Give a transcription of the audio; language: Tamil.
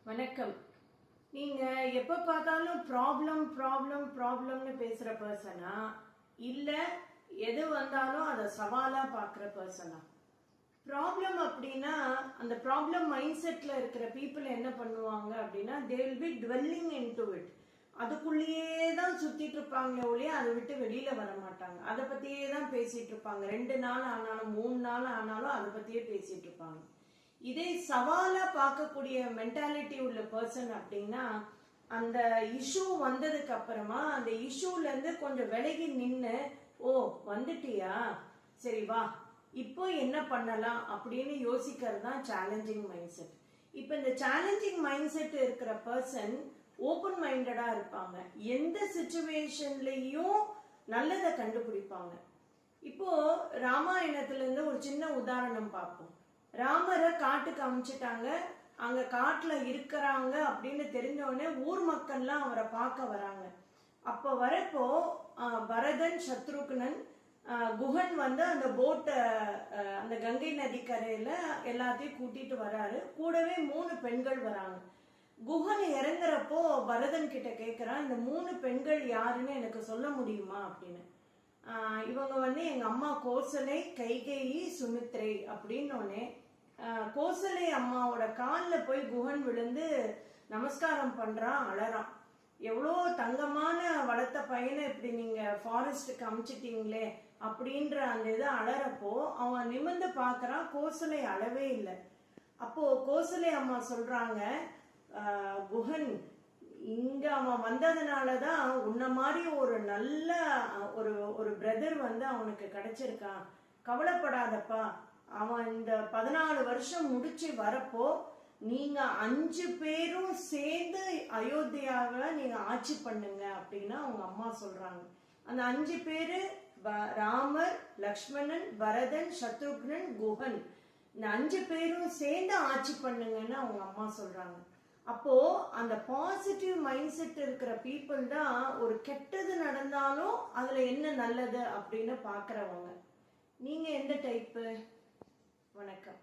வணக்கம். நீங்க எப்ப பார்த்தாலும் ப்ராப்ளம் ப்ராப்ளம் ப்ராப்ளம்னு பேசுற பர்சனா இல்ல எது வந்தாலும் அதை சவாலா பாக்குற பர்சனா? ப்ராப்ளம் அப்படின்னா அந்த ப்ராப்ளம் மைண்ட் செட்ல இருக்கிற பீப்புள் என்ன பண்ணுவாங்க அப்படின்னா they will be dwelling into it. அதுக்குள்ளேயே தான் சுத்திட்டு இருப்பாங்க ஒழிய அதை விட்டு வெளியில வர மாட்டாங்க. அதை பத்தியே தான் பேசிட்டு இருப்பாங்க. 2 நாள் ஆனாலும் 3 நாள் ஆனாலும் அதை பத்தியே பேசிட்டு இருப்பாங்க. இதே சவாலா பார்க்கக்கூடிய மென்டாலிட்டி உள்ள பர்சன் அப்படின்னா அந்த இஷ்யூ வந்ததுக்கு அப்புறமா அந்த இஷ்யூல இருந்து கொஞ்சம் விலகி நின்று, ஓ வந்துட்டியா, சரி வா இப்போ என்ன பண்ணலாம் அப்படின்னு யோசிக்கிறது தான் சேலஞ்சிங் மைண்ட் செட். இப்போ இந்த சேலஞ்சிங் மைண்ட் செட் இருக்கிற பர்சன் ஓப்பன் மைண்டடா இருப்பாங்க. எந்த சிச்சுவேஷன்லயும் நல்லதை கண்டுபிடிப்பாங்க. இப்போ ராமாயணத்துல இருந்து ஒரு சின்ன உதாரணம் பார்ப்போம். ராமரை காட்டுக்கு அனுப்பிச்சிட்டாங்க. அங்க காட்டுல இருக்கிறாங்க அப்படின்னு தெரிஞ்ச உடனே ஊர் மக்கள்லாம் அவரை பார்க்க வராங்க. அப்ப வரப்போ பரதன், சத்ருக்னன், குஹன் வந்து அந்த போட்டை அந்த கங்கை நதி கரையில எல்லாத்தையும் கூட்டிட்டு வராரு. கூடவே 3 பெண்கள் வராங்க. குஹன் இறங்குறப்போ பரதன் கிட்ட கேட்கிறான், இந்த 3 பெண்கள் யாருன்னு எனக்கு சொல்ல முடியுமா அப்படின்னு. இவங்க வந்து எங்க அம்மா கோசலை, கைகேயி, சுமித்ரை அப்படின்னோடனே கோசலை அம்மாவோட காலில் போய் குஹன் விழுந்து நமஸ்காரம் பண்றான், அழறான். எவ்வளோ தங்கமான வளர்த்த பையனை இப்படி நீங்க ஃபாரஸ்டுக்கு அமுச்சிட்டீங்களே அப்படின்ற அந்த இதை அழறப்போ அவன் நிமிர்ந்து பாக்குறான், கோசலை அழவே இல்லை. அப்போ கோசலை அம்மா சொல்றாங்க, குஹன் இங்க அவன் வந்ததுனாலதான் உன்ன மாதிரி ஒரு நல்ல ஒரு பிரதர் வந்து அவனுக்கு கிடைச்சிருக்கான், கவலைப்படாதப்பா. அவன் இந்த 14 வருஷம் முடிச்சு வரப்போ நீங்க 5 பேரும் சேர்ந்து அயோத்தியாவை நீங்க ஆட்சி பண்ணுங்க அப்படின்னு அவங்க அம்மா சொல்றாங்க. அந்த 5 பேரு ராமர், லக்ஷ்மணன், பரதன், சத்ருக்னன், குஹன். இந்த 5 பேரும் சேர்ந்து ஆட்சி பண்ணுங்கன்னு அவங்க அம்மா சொல்றாங்க. அப்போ அந்த பாசிட்டிவ் மைண்ட் செட் இருக்கிற பீப்புள் தான் ஒரு கெட்டது நடந்தாலும் அதுல என்ன நல்லது அப்படின்னு பாக்குறவங்க. நீங்க எந்த டைப்பு? வணக்கம்.